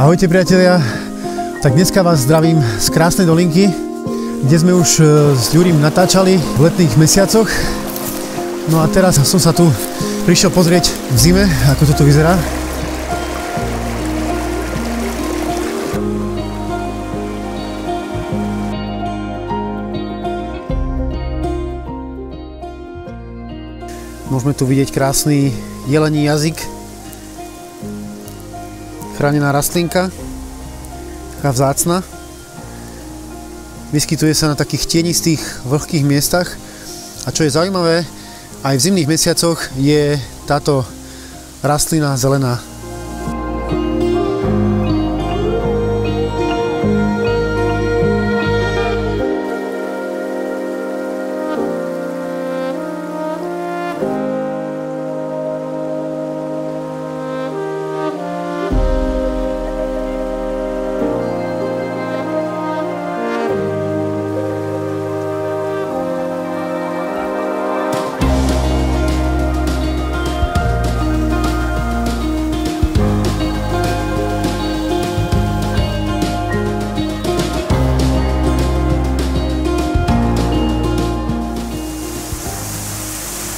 Ahojte priatelia, tak dneska vás zdravím z krásnej dolinky, kde sme už s Ďurím natáčali v letných mesiacoch. No a teraz som sa tu prišiel pozrieť v zime, ako to tu vyzerá. Môžeme tu vidieť krásny jelení jazyk. Chránená rastlinka, taká vzácna. Vyskytuje sa na takých tienistých, vlhkých miestach. A čo je zaujímavé, aj v zimných mesiacoch je táto rastlina zelená.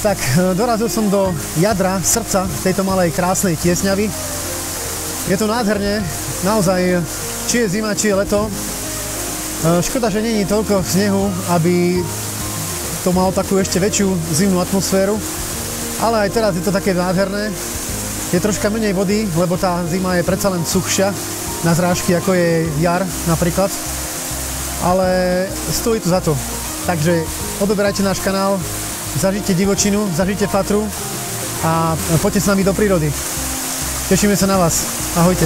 Tak, dorazil som do jadra, srdca tejto malej krásnej Tiesňavy. Je to nádherne, naozaj, či je zima, či je leto. Škoda, že není toľko snehu, aby to malo takú ešte väčšiu zimnú atmosféru. Ale aj teraz je to také nádherné. Je troška menej vody, lebo tá zima je predsa len suchšia na zrážky, ako je jar napríklad. Ale stojí to za to. Takže odoberajte náš kanál, zažite divočinu, zažite Fatru a poďte s nami do prírody. Tešíme sa na vás. Ahojte.